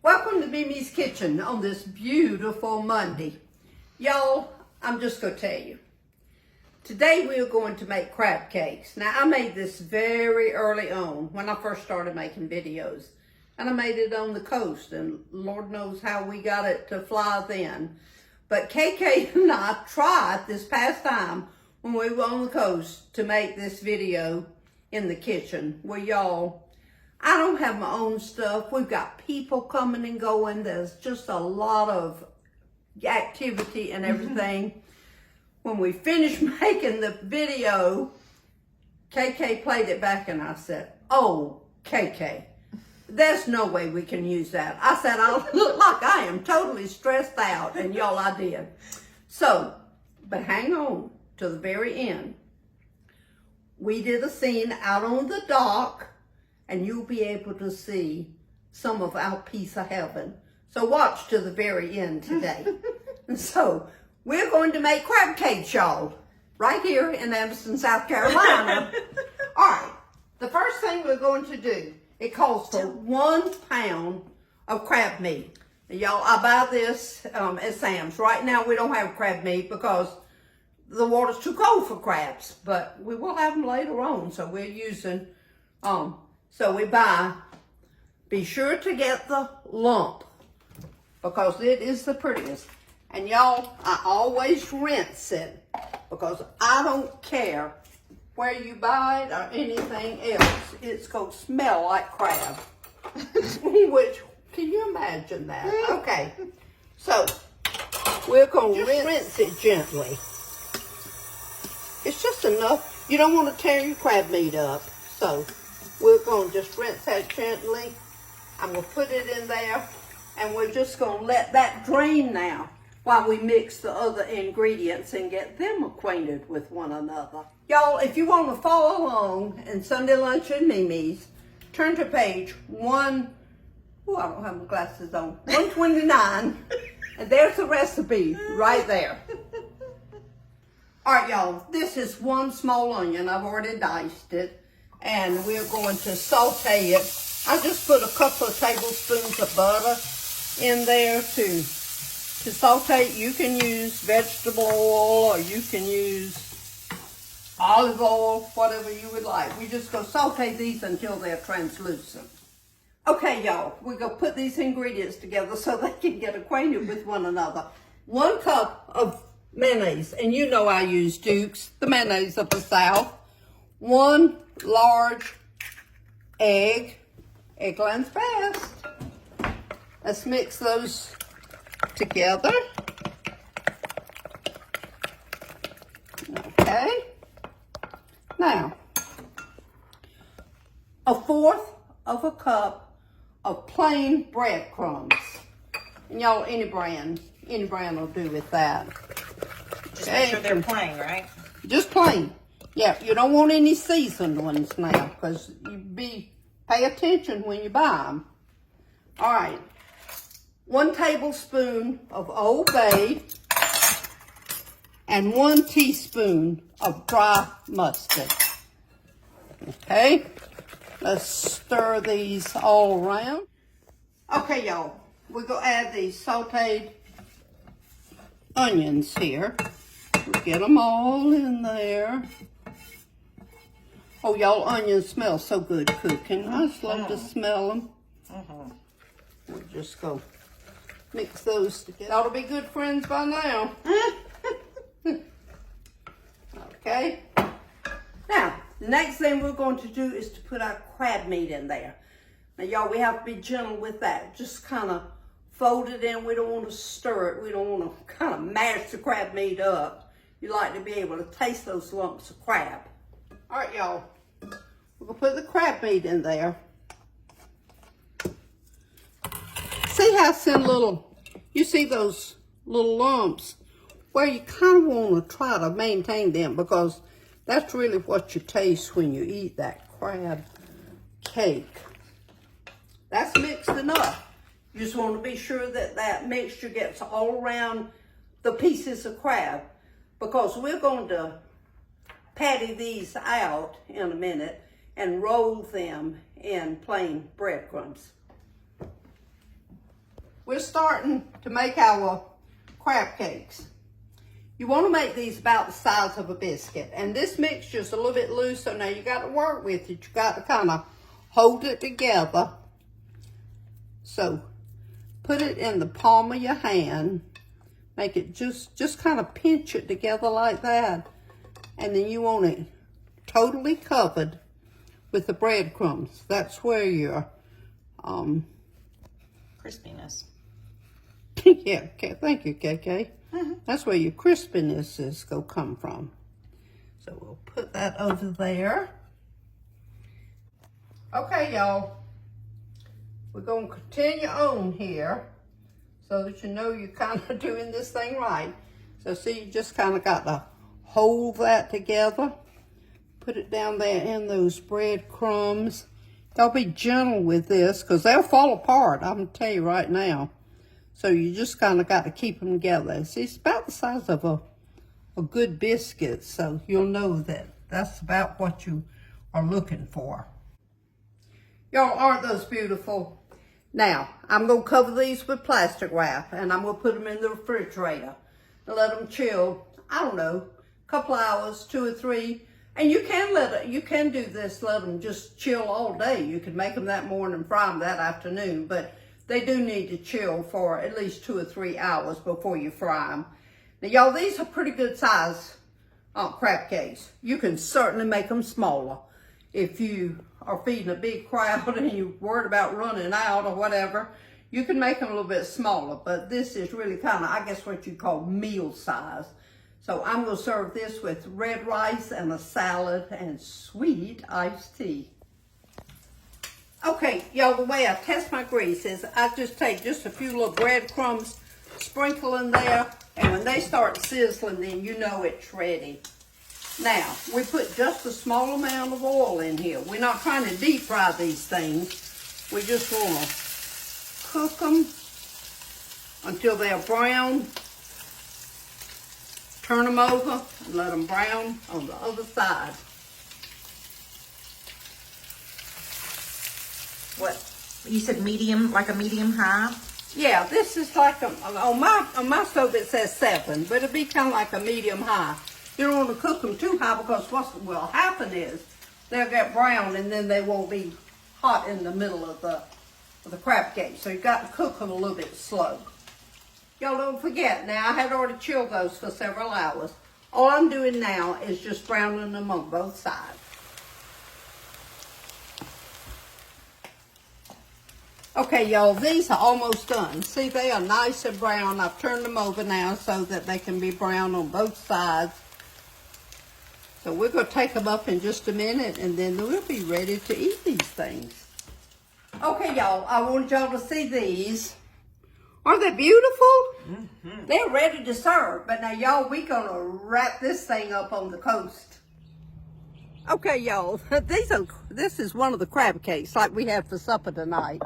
Welcome to MeMe's Kitchen on this beautiful Monday. Y'all, I'm just going to tell you. Today we're going to make crab cakes. Now I made this very early on when I first started making videos. And I made it on the coast and Lord knows how we got it to fly then. But KK and I tried this past time when we were on the coast to make this video in the kitchen. Well y'all, I don't have my own stuff. We've got people coming and going. There's just a lot of activity and everything. When we finished making the video, KK played it back and I said, "Oh, KK, there's no way we can use that." I said, "I look like I am totally stressed out," and y'all, I did. So, but hang on to the very end. We did a scene out on the dock, and you'll be able to see some of our piece of heaven. So watch to the very end today. And so we're going to make crab cakes, y'all, right here in Anderson, South Carolina. All right, the first thing we're going to do, it calls for 1 pound of crab meat. Y'all, I buy this at Sam's. Right now we don't have crab meat because the water's too cold for crabs, but we will have them later on. So we're using, so we buy, be sure to get the lump because it is the prettiest. And y'all, I always rinse it because I don't care where you buy it or anything else. It's going to smell like crab. Which, can you imagine that? Okay, so we're going to rinse it gently. It's just enough. You don't want to tear your crab meat up. So we're going to just rinse that gently. I'm going to put it in there and we're just going to let that drain now while we mix the other ingredients and get them acquainted with one another. Y'all, if you want to follow along in Sunday Lunch at MeMe's, turn to page I don't have my glasses on, 129, and there's the recipe right there. All right, y'all, this is 1 small onion. I've already diced it, and we're going to saute it. I just put a couple of tablespoons of butter in there to saute. You can use vegetable oil or you can use olive oil, whatever you would like. We just go saute these until they're translucent. Okay, y'all, we're going to put these ingredients together so they can get acquainted with one another. 1 cup of mayonnaise, and you know I use Duke's, the mayonnaise of the South. 1 large egg. Eggland's best. Let's mix those together. Okay. Now, 1/4 of a cup of plain breadcrumbs. And y'all, any brand will do with that. Just make sure they're plain, right? Just plain. Yeah, you don't want any seasoned ones now because pay attention when you buy them. All right. 1 tablespoon of Old Bay and 1 teaspoon of dry mustard. Okay, let's stir these all around. Okay, y'all, we're going to add these sauteed onions here. We'll get them all in there. Oh, y'all, onions smell so good cooking. I just love to smell them. We'll just go mix those together. Ought to be good friends by now. Okay. Now, the next thing we're going to do is to put our crab meat in there. Now, y'all, we have to be gentle with that. Just kind of fold it in. We don't want to stir it. We don't want to kind of mash the crab meat up. You like to be able to taste those lumps of crab. All right, y'all. We're going to put the crab meat in there. See how it's in you see those little lumps where you kind of want to try to maintain them because that's really what you taste when you eat that crab cake. That's mixed enough. You just want to be sure that that mixture gets all around the pieces of crab because we're going to patty these out in a minute and roll them in plain breadcrumbs. we're starting to make our crab cakes. You want to make these about the size of a biscuit. And this mixture is a little bit loose, so now you got to work with it. You got to kind of hold it together. So put it in the palm of your hand. Make it just kind of pinch it together like that. And then you want it totally covered with the breadcrumbs. That's where your crispiness. Yeah, okay, thank you, KK. That's where your crispiness is going to come from. So we'll put that over there. Okay, y'all. We're going to continue on here so that you know you're kind of doing this thing right. So see, you just kind of got to hold that together. Put it down there in those breadcrumbs. Y'all be gentle with this because they'll fall apart, I'm going to tell you right now. So you just kind of got to keep them together. See, it's about the size of a good biscuit, so you'll know that that's about what you are looking for. Y'all, aren't those beautiful? Now, I'm going to cover these with plastic wrap, and I'm going to put them in the refrigerator and let them chill, I don't know, a couple hours, 2 or 3. And you can do this, let them just chill all day. You can make them that morning and fry them that afternoon, but they do need to chill for at least 2 or 3 hours before you fry them. Now, y'all, these are pretty good size crab cakes. You can certainly make them smaller. If you are feeding a big crowd and you're worried about running out or whatever, you can make them a little bit smaller. But this is really kind of, I guess, what you call meal size. So I'm going to serve this with red rice and a salad and sweet iced tea. Okay, y'all, the way I test my grease is I just take just a few little breadcrumbs, sprinkle in there, and when they start sizzling, then you know it's ready. Now, we put just a small amount of oil in here. We're not trying to deep fry these things. We just want to cook them until they're brown. Turn them over and let them brown on the other side. What? You said medium, like a medium high? Yeah, this is like on my stove it says 7, but it'll be kind of like a medium high. You don't want to cook them too high because what will happen is they'll get brown and then they won't be hot in the middle of the crab cake. So you've got to cook them a little bit slow. Y'all don't forget, now I had already chilled those for several hours. All I'm doing now is just browning them on both sides. Okay, y'all, these are almost done. See, they are nice and brown. I've turned them over now so that they can be brown on both sides. So we're going to take them up in just a minute, and then we'll be ready to eat these things. Okay, y'all, I want y'all to see these. Aren't they beautiful? Mm-hmm. They're ready to serve. But now, y'all, we're going to wrap this thing up on the coast. Okay, y'all, this is one of the crab cakes like we had for supper tonight.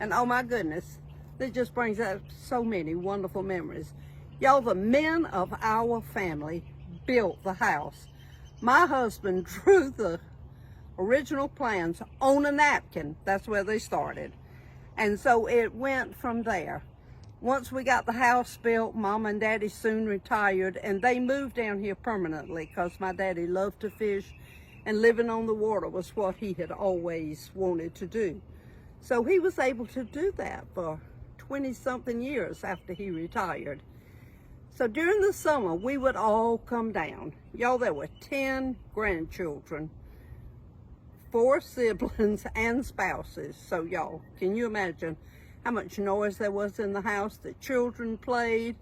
And oh my goodness, it just brings up so many wonderful memories. Y'all, the men of our family built the house. My husband drew the original plans on a napkin. That's where they started. And so it went from there. Once we got the house built, Mom and Daddy soon retired, and they moved down here permanently because my daddy loved to fish, and living on the water was what he had always wanted to do. So he was able to do that for 20-something years after he retired. So during the summer, we would all come down. Y'all, there were 10 grandchildren, 4 siblings, and spouses. So y'all, can you imagine how much noise there was in the house? The children played.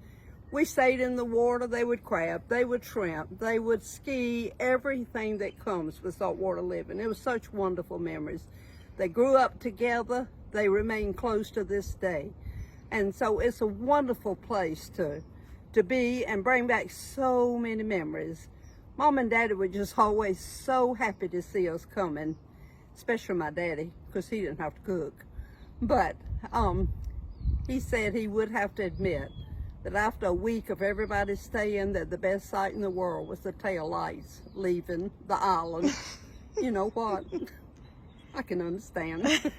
We stayed in the water. They would crab, they would shrimp, they would ski, everything that comes with saltwater living. It was such wonderful memories. They grew up together. They remain close to this day. And so it's a wonderful place to be and bring back so many memories. Mom and Daddy were just always so happy to see us coming, especially my daddy, because he didn't have to cook. But he said he would have to admit that after a week of everybody staying, that the best sight in the world was the tail lights leaving the island. You know what? I can understand.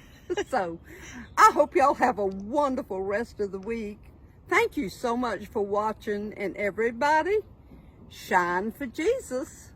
So I hope y'all have a wonderful rest of the week. Thank you so much for watching, and everybody, shine for Jesus.